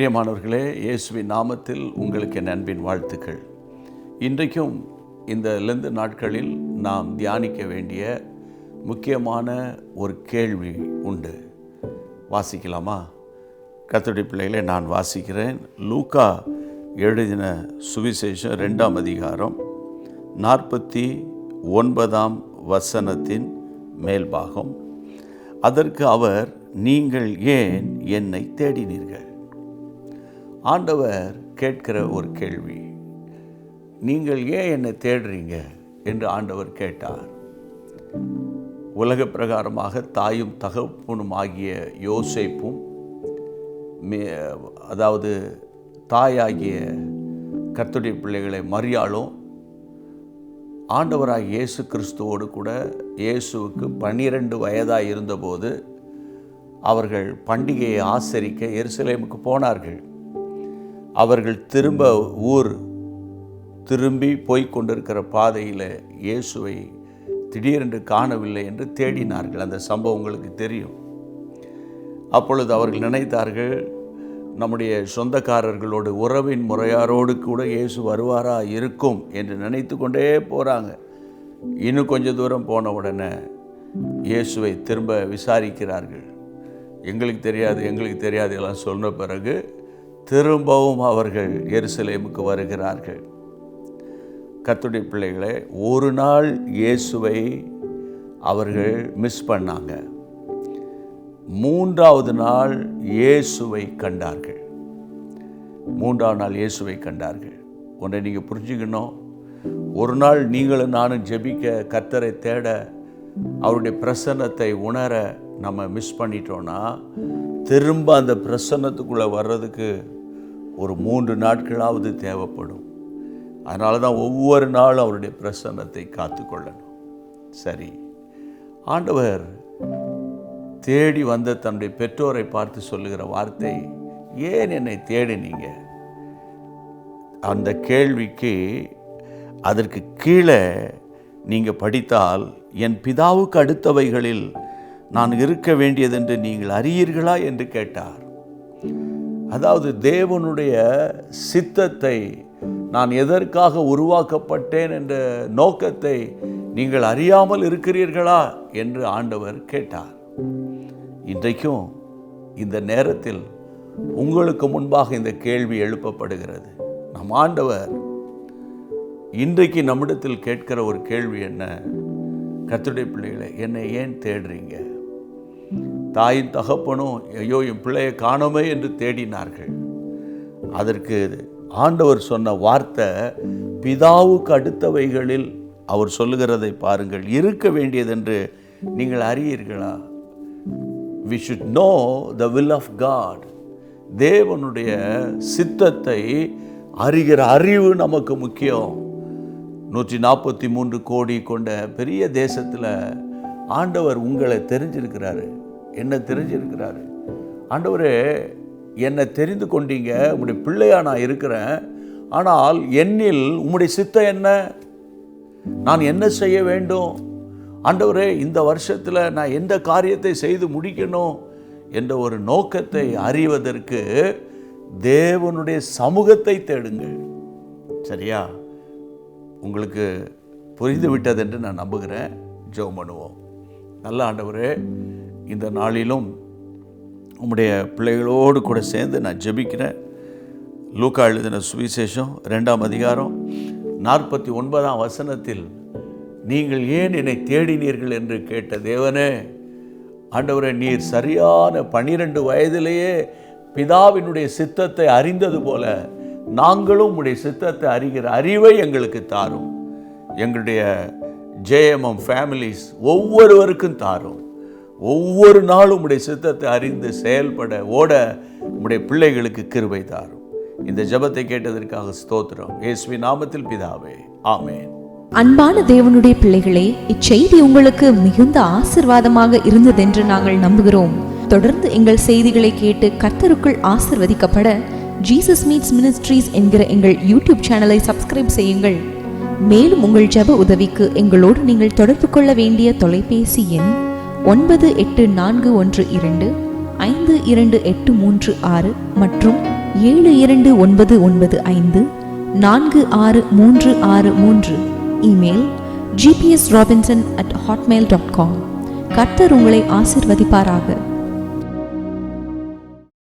பிரியமானவர்களே, இயேசுவின் நாமத்தில் உங்களுக்கு என் அன்பின் வாழ்த்துக்கள். இன்றைக்கும் இந்த லெந்து நாட்களில் நாம் தியானிக்க வேண்டிய முக்கியமான ஒரு கேள்வி உண்டு. வாசிக்கலாமா? கர்த்தருடைய பிள்ளைகளை நான் வாசிக்கிறேன். லூக்கா எழுதின சுவிசேஷம் 2ஆம் அதிகாரம் 49ஆம் வசனத்தின் மேல்பாகம். அதற்கு அவர், நீங்கள் ஏன் என்னை தேடினீர்கள்? ஆண்டவர் கேட்கிற ஒரு கேள்வி. நீங்கள் ஏன் என்னை தேடுறீங்க என்று ஆண்டவர் கேட்டார். உலக பிரகாரமாக தாயும் தகப்பனும் ஆகிய யோசேப்பும், அதாவது தாயாகிய கர்த்தருடைய பிள்ளைகளை மரியாளும் ஆண்டவராகிய இயேசு கிறிஸ்துவோடு கூட இயேசுவுக்கு 12 வயதாக இருந்தபோது அவர்கள் பண்டிகையை ஆசரிக்க எருசலேமுக்கு போனார்கள். அவர்கள் திரும்பி போய்க் கொண்டிருக்கிற பாதையில் இயேசுவை திடீரென்று காணவில்லை என்று தேடினார்கள். அந்த சம்பவம் உங்களுக்கு தெரியும். அப்பொழுது அவர்கள் நினைத்தார்கள், நம்முடைய சொந்தக்காரர்களோடு உறவின் முறையாரோடு கூட இயேசு வருவாரா இருக்கும் என்று நினைத்து கொண்டே போகிறாங்க. இன்னும் கொஞ்சம் தூரம் போன உடனே இயேசுவை திரும்ப விசாரிக்கிறார்கள். எங்களுக்கு தெரியாது எல்லாம் சொன்ன பிறகு திரும்பவும் அவர்கள் எருசலேமுக்கு வருகிறார்கள். கர்த்தருடைய பிள்ளைகளே, ஒரு நாள் இயேசுவை அவர்கள் மிஸ் பண்ணாங்க. 3வது நாள் இயேசுவை கண்டார்கள். 3ஆம் நாள் இயேசுவை கண்டார்கள். ஒன்றை நீங்கள் புரிஞ்சுக்கணும். ஒரு நாள் நீங்களும் நானும் ஜெபிக்க, கர்த்தரை தேட, அவருடைய பிரசன்னத்தை உணர நம்ம மிஸ் பண்ணிட்டோன்னா திரும்ப அந்த பிரசன்னத்துக்குள்ளே வர்றதுக்கு ஒரு 3 நாட்களாவது தேவைப்படும். அதனால தான் ஒவ்வொரு நாளும் அவருடைய பிரசன்னத்தை காத்து கொள்ளணும். சரி, ஆண்டவர் தேடி வந்த தன்னுடைய பெற்றோரை பார்த்து சொல்லுகிற வார்த்தை, ஏன் என்னை தேடினீங்க? அந்த கேள்விக்கு அதற்கு கீழே நீங்கள் படித்தால், என் பிதாவுக்கு அடுத்தவைகளில் நான் இருக்க வேண்டியதென்று நீங்கள் அறியீர்களா என்று கேட்டார். அதாவது தேவனுடைய சித்தத்தை, நான் எதற்காக உருவாக்கப்பட்டேன் என்ற நோக்கத்தை நீங்கள் அறியாமல் இருக்கிறீர்களா என்று ஆண்டவர் கேட்டார். இன்றைக்கும் இந்த நேரத்தில் உங்களுக்கு முன்பாக இந்த கேள்வி எழுப்பப்படுகிறது. நம் ஆண்டவர் இன்றைக்கு நம்மிடத்தில் கேட்கிற ஒரு கேள்வி என்ன? கர்த்தருடைய பிள்ளைகளை, என்னை ஏன் தேடுறீங்க? தாயின் தகப்பனும் ஐயோ என் பிள்ளையை காணோமே என்று தேடினார்கள். அதற்கு ஆண்டவர் சொன்ன வார்த்தை, பிதாவுக்கு அடுத்தவைகளில் அவர் சொல்லுகிறதை பாருங்கள், இருக்க வேண்டியதென்று நீங்கள் அறியீர்களா? We should know the will of God. தேவனுடைய சித்தத்தை அறிகிற அறிவு நமக்கு முக்கியம். 143 கோடி கொண்ட பெரிய தேசத்தில் ஆண்டவர் உங்களை தெரிஞ்சிருக்கிறாரு, என்ன தெரிஞ்சிருக்கிறாரு. ஆண்டவரே, என்னை தெரிந்து கொண்டீங்க, உம்முடைய பிள்ளையா நான் இருக்கிறேன். ஆனால் என்னில் உம்முடைய சித்தம் என்ன? நான் என்ன செய்ய வேண்டும்? ஆண்டவரே, இந்த வருஷத்தில் நான் எந்த காரியத்தை செய்து முடிக்கணும் என்ற ஒரு நோக்கத்தை அறிவதற்கு தேவனுடைய சமூகத்தை தேடுங்கள். சரியா? உங்களுக்கு புரிந்து விட்டது என்று நான் நம்புகிறேன். ஜெபம் பண்ணுவோம். நல்ல ஆண்டவரே, இந்த நாளிலும் உம்முடைய பிள்ளைகளோடு கூட சேர்ந்து நான் ஜெபிக்கிறேன். லூக்கா எழுதின சுவிசேஷம் 2ஆம் அதிகாரம் 49ஆம் வசனத்தில், நீங்கள் ஏன் என்னை தேடினீர்கள் என்று கேட்ட தேவனே, ஆண்டவரே, நீர் சரியான 12 வயதிலேயே பிதாவினுடைய சித்தத்தை அறிந்தது போல நாங்களும் உம்முடைய சித்தத்தை அறிகிற அறிவை எங்களுக்கு தாரும். எங்களுடைய JMM ஃபேமிலிஸ் ஒவ்வொருவருக்கும் தாரும். ஒவ்வொரு நாளும் உம்முடைய சித்தத்தை அறிந்து செயல்பட ஓட உம்முடைய பிள்ளைகளுக்கு கிருபை தாரும். இந்த ஜெபத்தை கேட்டதற்காக ஸ்தோத்திரம். இயேசுவின் நாமத்தில் பிதாவே, ஆமென். அன்பான தேவனுடைய பிள்ளைகளே, இச்செய்தி உங்களுக்கு மிகுந்த ஆசீர்வாதமாக இருந்ததென்று நாங்கள் நம்புகிறோம். தொடர்ந்து எங்கள் செய்திகளை கேட்டு கர்த்தருக்குள் ஆசீர்வதிக்கப்பட ஜீசஸ் மீட்ஸ் மினிஸ்ட்ரீஸ் என்கிற எங்கள் யூடியூப் சேனலை சப்ஸ்கிரைப் செய்யுங்கள். மேலும் உங்கள் ஜெப உதவிக்கு எங்களோடு நீங்கள் தொடர்பு கொள்ள வேண்டிய தொலைபேசி எண் 984125 5286 மற்றும் 7299546363. Email gpsrobinson@hotmail.com. கர்த்தர் உங்களை ஆசீர்வதிப்பாராக.